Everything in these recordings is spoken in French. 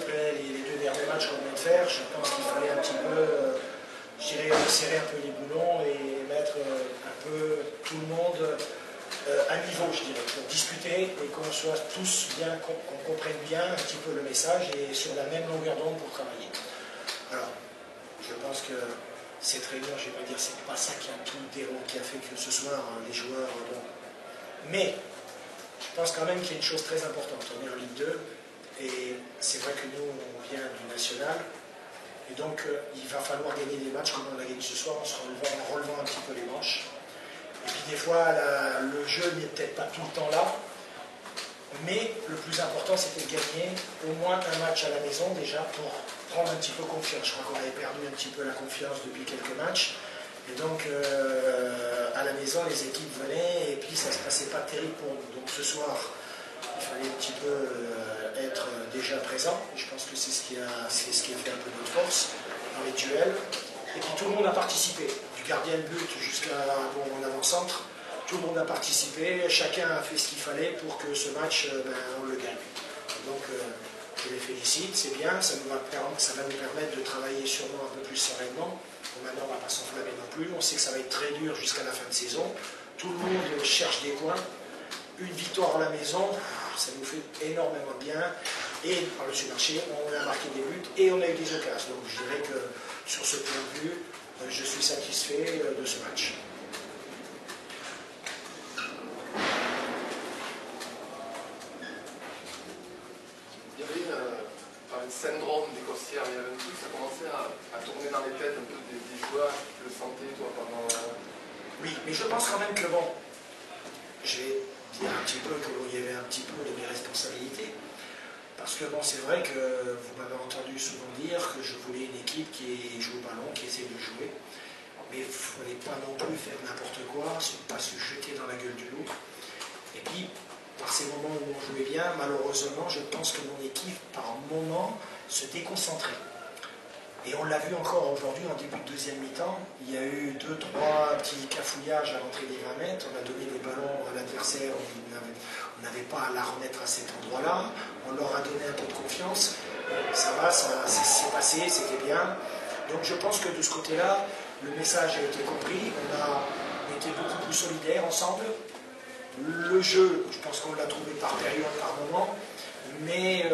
après les deux derniers matchs qu'on vient de faire, je pense qu'il fallait un petit peu, je dirais, resserrer un peu les boulons et mettre un peu tout le monde à niveau, je dirais, pour discuter et qu'on soit tous bien, qu'on comprenne bien un petit peu le message et sur la même longueur d'onde pour travailler. Alors, je pense que cette réunion, je ne vais pas dire, c'est pas ça qui a tout déroulé, qui a fait que ce soir, les joueurs, bon. Mais, je pense quand même qu'il y a une chose très importante. On est en Ligue 2, et c'est vrai que nous, on vient du national, et donc il va falloir gagner des matchs comme on a gagné ce soir, en relevant un petit peu les manches. Et puis des fois, le jeu n'est peut-être pas tout le temps là, mais le plus important, c'était de gagner au moins un match à la maison déjà pour prendre un petit peu confiance. Je crois qu'on avait perdu un petit peu la confiance depuis quelques matchs. Et donc, à la maison, les équipes venaient et puis ça ne se passait pas terrible pour nous. Donc ce soir, il fallait un petit peu être déjà présent. Et je pense que c'est ce qui a fait un peu notre force dans les duels. Et puis tout le monde a participé, du gardien de but jusqu'à mon avant-centre. Tout le monde a participé, chacun a fait ce qu'il fallait pour que ce match, on le gagne. Donc, je les félicite, c'est bien, ça va nous permettre de travailler sûrement un peu plus sereinement. Bon, maintenant, on ne va pas s'enflammer non plus, on sait que ça va être très dur jusqu'à la fin de saison. Tout le monde cherche des points. Une victoire à la maison, ça nous fait énormément bien. Et par-dessus marché, on a marqué des buts et on a eu des occasions. Donc, je dirais que sur ce point de vue, je suis satisfait de ce match. Le syndrome des Costières, il y avait un truc, ça commençait à tourner dans les têtes un peu des joueurs, tu le sentais toi pendant... Oui, mais je pense quand même que bon, je vais dire un petit peu qu'il y avait un petit peu de mes responsabilités, parce que bon, c'est vrai que vous m'avez entendu souvent dire que je voulais une équipe qui joue au ballon, qui essaie de jouer, mais il ne fallait pas non plus faire n'importe quoi, pas se jeter dans la gueule du loup. Et puis, par ces moments où on jouait bien, malheureusement, je pense que mon équipe, par moments, se déconcentrait. Et on l'a vu encore aujourd'hui, en début de deuxième mi-temps, il y a eu 2-3 petits cafouillages à l'entrée des 20 mètres, on a donné des ballons à l'adversaire, on n'avait pas à la remettre à cet endroit-là, on leur a donné un peu de confiance, ça va, ça s'est passé, c'était bien. Donc je pense que de ce côté-là, le message a été compris, on était beaucoup plus solidaires ensemble. Le jeu, je pense qu'on l'a trouvé par période, par moment, mais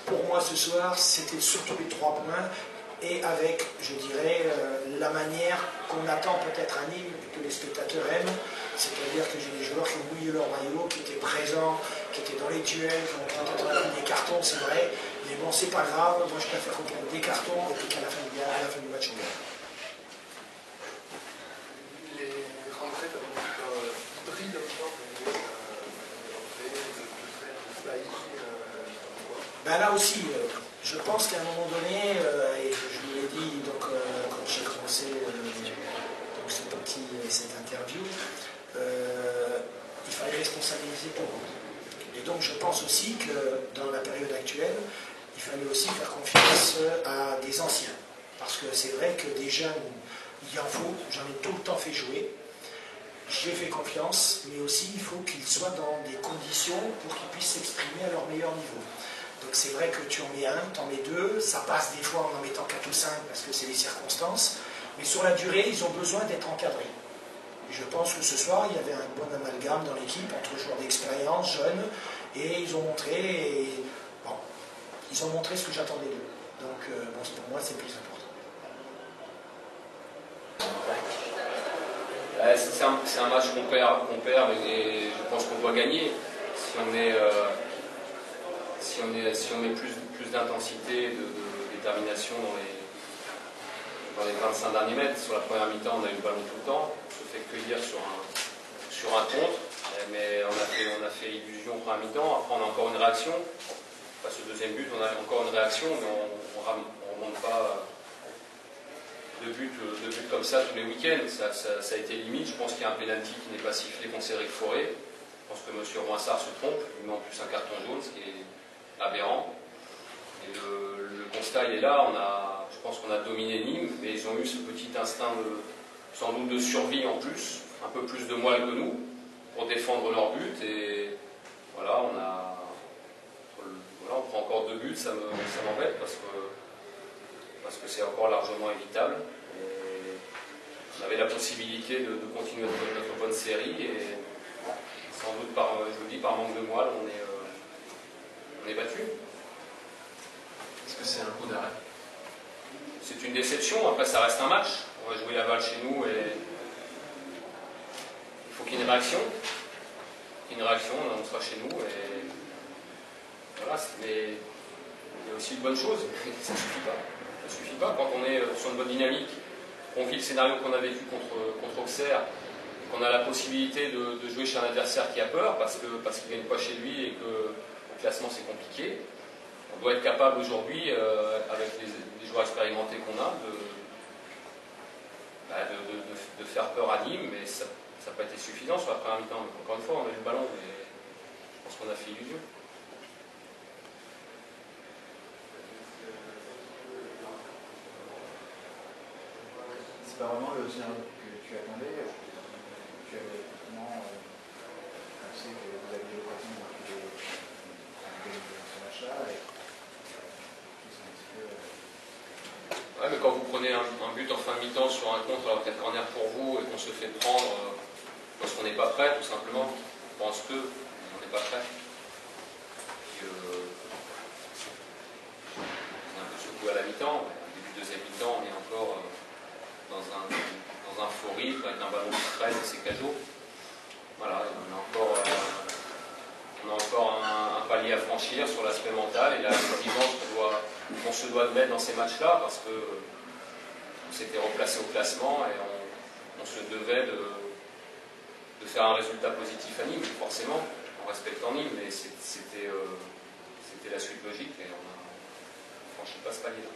pour moi ce soir, c'était surtout les 3 points, et avec, je dirais, la manière qu'on attend peut-être à Nîmes, que les spectateurs aiment, c'est-à-dire que j'ai des joueurs qui ont mouillé leur maillot, qui étaient présents, qui étaient dans les duels, qui ont peut-être des cartons, c'est vrai, mais bon, c'est pas grave, moi je préfère qu'on prenne des cartons, et puis qu'à la fin du match, on gagne. Ben là aussi, je pense qu'à un moment donné, et je vous l'ai dit donc, quand j'ai commencé cette interview, il fallait responsabiliser tout le monde. Et donc je pense aussi que dans la période actuelle, il fallait aussi faire confiance à des anciens. Parce que c'est vrai que des jeunes, il en faut, j'en ai tout le temps fait jouer. J'ai fait confiance, mais aussi il faut qu'ils soient dans des conditions pour qu'ils puissent s'exprimer à leur meilleur niveau. Donc c'est vrai que tu en mets un, tu en mets deux, ça passe des fois en mettant 4 ou 5 parce que c'est les circonstances, mais sur la durée, ils ont besoin d'être encadrés. Et je pense que ce soir, il y avait un bon amalgame dans l'équipe entre joueurs d'expérience, jeunes, et ils ont montré, ce que j'attendais d'eux. Donc pour moi, c'est le plus important. C'est un match qu'on perd et je pense qu'on doit gagner. Si on met plus d'intensité, de détermination dans les 25 derniers mètres, sur la première mi-temps, on a eu le ballon tout le temps, on se fait cueillir sur un contre, mais on a fait illusion en première mi-temps, après on a encore une réaction, face au deuxième but, on a encore une réaction, mais on ne remonte pas de buts comme ça tous les week-ends, ça a été limite. Je pense qu'il y a un pénalty qui n'est pas sifflé contre Eric Forêt. Je pense que M. Roinsard se trompe, il met en plus un carton jaune, ce qui est aberrant. Et le constat il est là, je pense qu'on a dominé Nîmes, mais ils ont eu ce petit instinct sans doute de survie en plus, un peu plus de moelle que nous, pour défendre leur but. Et voilà, on prend encore 2 buts, ça m'embête parce que c'est encore largement évitable. Et on avait la possibilité de continuer notre bonne série et sans doute, je vous le dis, par manque de moelle, on est battu. Est-ce que c'est un coup d'arrêt? C'est une déception, après ça reste un match. On va jouer Laval chez nous et il faut qu'il y ait une réaction. On sera chez nous et voilà, mais il y a aussi une bonne chose, ça ne suffit pas. Ça suffit pas quand on est sur une bonne dynamique, qu'on vit le scénario qu'on a vécu contre Auxerre, qu'on a la possibilité de jouer chez un adversaire qui a peur parce qu'il ne gagne pas chez lui et que le classement c'est compliqué. On doit être capable aujourd'hui, avec les joueurs expérimentés qu'on a, de faire peur à Nîmes, mais ça n'a pas été suffisant sur la première mi-temps. Encore une fois, on a eu le ballon, mais je pense qu'on a fait illusion. C'est pas vraiment le scénario que tu attendais. Tu avais effectivement pensé que vous aviez l'occasion de gagner ce match-là. Ouais, mais quand vous prenez un but en fin de mi-temps sur un contre alors qu'il y a corner pour vous et qu'on se fait prendre parce qu'on n'est pas prêt, tout simplement, on pense qu'on n'est pas prêt. Et, on est un peu secoué à la mi-temps, au début de deuxième mi-temps, on est encore dans un faux rythme avec un ballon qui traîne, c'est cadeau. Voilà, on a encore un palier à franchir sur l'aspect mental et la exigence qu'on se doit de mettre dans ces matchs-là parce qu'on s'était replacé au classement et on se devait de faire un résultat positif à Nîmes, forcément, en respectant Nîmes, mais c'était la suite logique et on a franchi pas ce palier-là.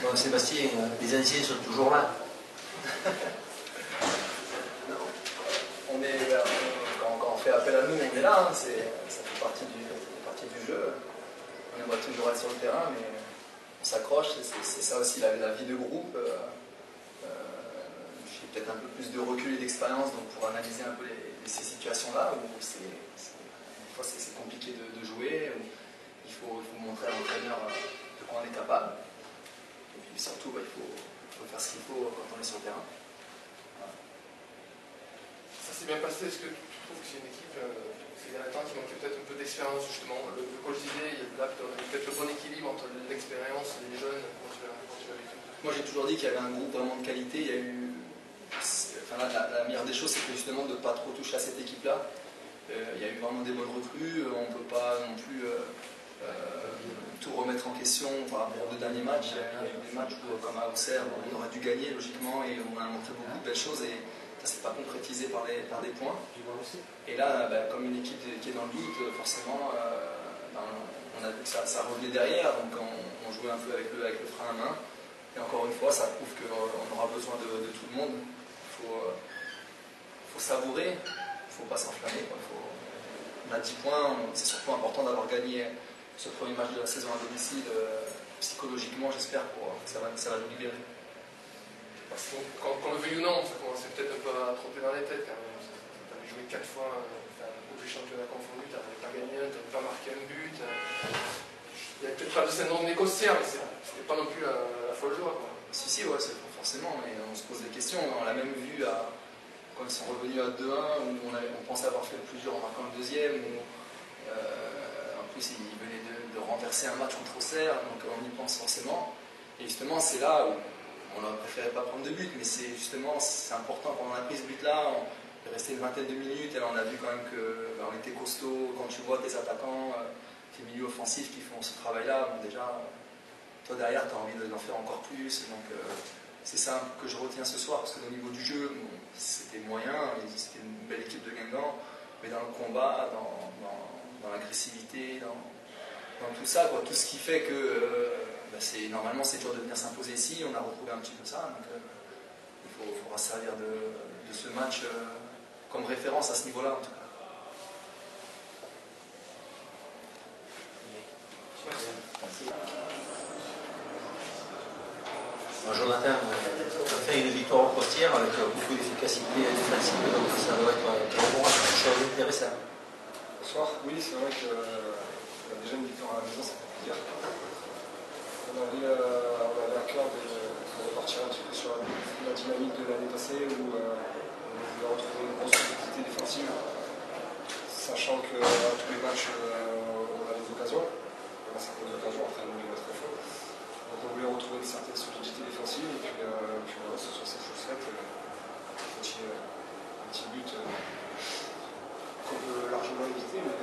Bon, Sébastien, les anciens sont toujours là. Quand on fait appel à nous, on est là, hein, ça fait partie du jeu. On aimerait toujours être sur le terrain, mais on s'accroche, c'est ça aussi la vie de groupe. J'ai peut-être un peu plus de recul et d'expérience pour analyser un peu ces situations-là, où des fois c'est compliqué de jouer, où il faut montrer à l'entraîneur de quoi on est capable. Et puis surtout, il faut faire ce qu'il faut quand on est sur le terrain. Ça s'est bien passé. Est-ce que tu trouves que c'est une équipe ces derniers temps qui manquait peut-être un peu d'expérience justement? Le coach disait, il y a peut-être le bon équilibre entre l'expérience et les jeunes. Comment tu l'as vécu? Moi j'ai toujours dit qu'il y avait un groupe vraiment de qualité. Il y a eu, la meilleure des choses, c'est que justement de ne pas trop toucher à cette équipe-là. Il y a eu vraiment des bonnes recrues. On ne peut pas non plus tout remettre en question par rapport aux 2 derniers matchs. Il y a eu des matchs comme à Auxerre, on aurait dû gagner logiquement et on a montré beaucoup de belles choses. Et ça ne s'est pas concrétisé par des points. Et là, comme une équipe qui est dans le doute, forcément, on a vu que ça revenait derrière, donc on jouait un peu avec le frein à main. Et encore une fois, ça prouve qu'on aura besoin de tout le monde. Il faut savourer, il ne faut pas s'enflammer. On a 10 points, c'est surtout important d'avoir gagné ce premier match de la saison à domicile. Psychologiquement, j'espère que ça va nous libérer. Parce qu'on le veuille ou non, ça commençait peut-être un peu à tromper dans les têtes quand même. Tu avais joué 4 fois, tous les championnats confondus, tu n'avais pas gagné un, tu n'avais pas marqué un but. Il n'y avait peut-être pas de syndrome d'écossien, mais c'était pas non plus la folle joie. Si, ouais, forcément, mais on se pose des questions. On l'a même vu quand ils sont revenus à 2-1, où on pensait avoir fait le plus dur en marquant le deuxième, où en plus ils venaient de renverser un match contre Auxerre, donc on y pense forcément. Et justement, c'est là où on aurait préféré pas prendre de but, mais c'est important. Quand on a pris ce but-là, on est resté une vingtaine de minutes, et là on a vu quand même qu'on était costaud. Quand tu vois tes attaquants, tes milieux offensifs qui font ce travail-là, bon, déjà, toi derrière, tu as envie d'en faire encore plus. Donc c'est ça que je retiens ce soir, parce qu'au niveau du jeu, bon, c'était moyen, c'était une belle équipe de Guingamp, mais dans le combat, dans l'agressivité, dans tout ça, tout ce qui fait que normalement c'est dur de venir s'imposer ici. On a retrouvé un petit peu ça, donc il faudra se servir de ce match comme référence à ce niveau-là en tout cas. Jonathan, on a fait une victoire au postière avec beaucoup d'efficacité défensive, donc ça doit être très bon à cette chose. intéressant. Bonsoir, oui, c'est vrai que déjà une victoire à la maison, ça fait plaisir. On avait à cœur de repartir un petit peu sur la dynamique de l'année passée où on voulait retrouver une grosse solidité défensive, sachant qu'à tous les matchs, on a des occasions. On a certaines occasions, après on les mettre au fond. Donc on voulait retrouver une certaine solidité défensive et puis voilà, sur cette chaussette, un petit but qu'on peut largement éviter, mais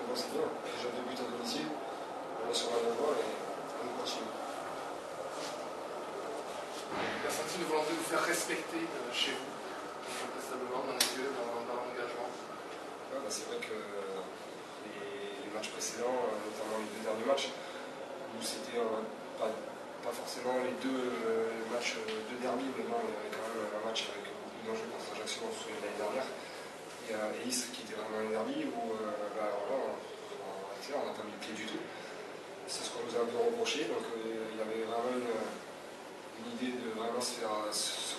bon, c'est bien. Déjà 2 buts à domicile, on est sur la bonne voie et on continue. Il y a senti une volonté de vous faire respecter chez vous, incontestablement, dans les jeux, dans l'engagement. Ouais, bah, c'est vrai que les matchs précédents, notamment les 2 derniers matchs, où c'était pas forcément les 2 matchs de derby, mais bon, il y avait quand même un match avec beaucoup d'enjeux contre Ajaccio, on se souvient l'année dernière. Et Istres qui était vraiment un derby où voilà, on n'a pas mis le pied du tout. C'est ce qu'on nous a un peu reproché, donc il y avait vraiment une idée de vraiment se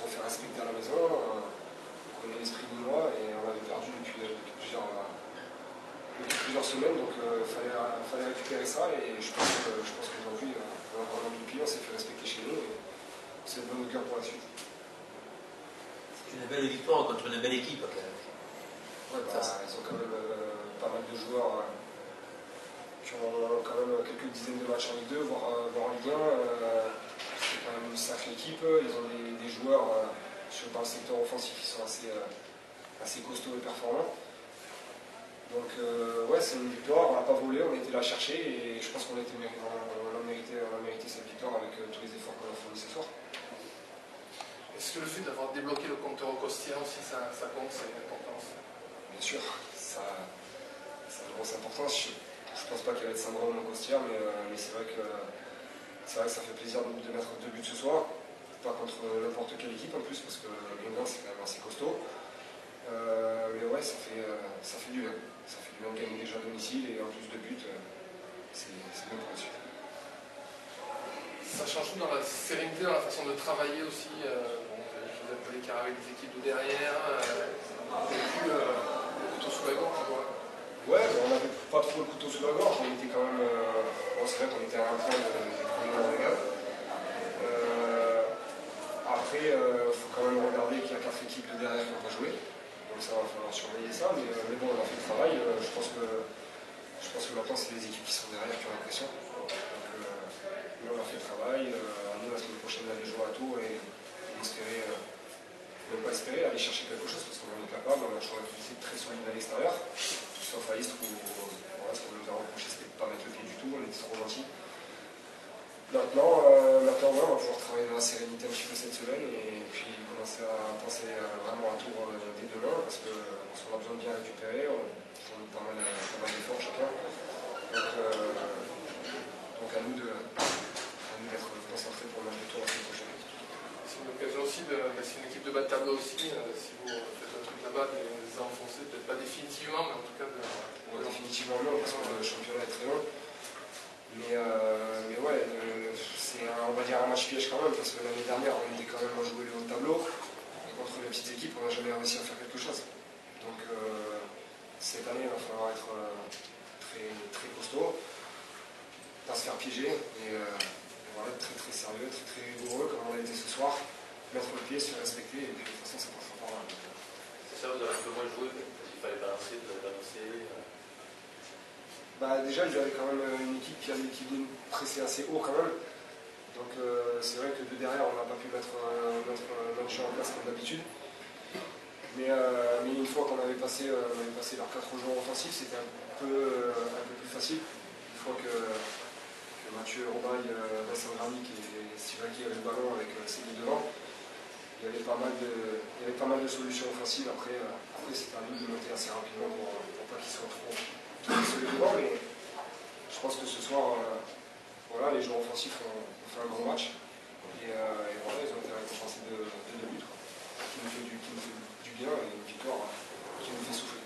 refaire respecter à la maison. On connaît l'esprit de moi et on l'avait perdu depuis plusieurs semaines, donc il fallait récupérer ça et je pense qu'aujourd'hui on a vraiment mis le pied, on s'est fait respecter chez nous et c'est de bon cœur pour la suite. C'est une belle victoire contre une belle équipe quand même. Ouais, bah, ils ont quand même pas mal de joueurs qui ont quand même quelques dizaines de matchs en Ligue 2, voire en Ligue 1. C'est quand même une sacrée équipe. Ils ont des joueurs dans le secteur offensif qui sont assez costauds et performants. Donc ouais, c'est une victoire, on l'a pas volée, on a été la chercher et je pense qu'on a mérité cette victoire avec tous les efforts qu'on a fournis ce soir. Est-ce que le fait d'avoir débloqué le compteur au Costia aussi, ça compte, c'est une importance? Bien sûr, ça a une grosse importance. Je pense pas qu'il y ait de syndrome au Costia, mais c'est vrai que ça fait plaisir de mettre 2 buts ce soir. Pas contre n'importe quelle équipe en plus, parce que Guingamp c'est quand même assez costaud. Mais ouais, ça fait du bien. Ça fait du bien de gagner déjà à domicile et en plus 2 buts, c'est bien pour la suite. Ça change tout dans la sérénité, dans la façon de travailler aussi. Je vous ai appelé car avec des équipes de derrière. Vous n'avez plus le couteau sous la gorge, quoi. Ouais, on n'avait pas trop le couteau sous la gorge. On était quand même. C'est vrai qu'on était à un point de première régale. Après, il faut quand même regarder qu'il y a 4 équipes de derrière qui n'ont pas joué. Donc ça va falloir surveiller ça. Mais bon, on a fait le travail. Je pense que maintenant, c'est les équipes qui sont derrière qui ont la pression. Donc, nous, on a fait le travail. Nous, la semaine prochaine, on allait jouer à Tours et espérer. Ne pas espérer aller chercher quelque chose parce qu'on en est capable. On a toujours été très solide à l'extérieur. Sauf à Istres où voilà, ce qu'on nous a reproché, c'était de ne pas mettre le pied du tout. On était trop gentils. Maintenant, on va pouvoir travailler dans la sérénité un petit peu cette semaine et puis commencer à penser vraiment à Tours dès demain parce qu'on a besoin de bien récupérer, on fournit pas mal d'efforts chacun. Donc à nous d'être concentrés pour le match de Tours la semaine prochaine. C'est une occasion aussi, c'est une équipe de bas de tableau aussi, si vous faites un truc là-bas, de les enfoncer, peut-être pas définitivement, mais en tout cas de... Ouais, définitivement non, parce que le championnat est très long. Mais ouais, c'est on va dire un match piège quand même, parce que l'année dernière on était quand même à jouer le haut de tableau, et contre les petites équipes on n'a jamais réussi à faire quelque chose. Donc cette année il va falloir être très, très costaud, pas se faire piéger, et voilà, être très très sérieux, très très rigoureux comme on a été ce soir, mettre le pied, se faire respecter, et puis de toute façon ça passera par là. C'est ça, vous avez un peu moins joué, il fallait balancer, vous avez balancé. Bah, déjà, ils avaient quand même une équipe qui venait presser assez haut quand même. Donc c'est vrai que de derrière, on n'a pas pu mettre notre jeu en place comme d'habitude. Mais une fois qu'on avait passé leurs 4 joueurs offensifs, c'était un peu plus facile. Une fois que Mathieu, Robaille, Vincent Granic et Sivaki avaient le ballon avec Céline devant, il y avait pas mal de solutions offensives. Après c'était à nous de monter assez rapidement pour pas qu'ils soient trop devant, mais je pense que ce soir, voilà, les joueurs offensifs ont fait un gros match et voilà, ils ont été récompensés de 2 buts, qui nous fait du bien et une victoire qui nous fait souffler.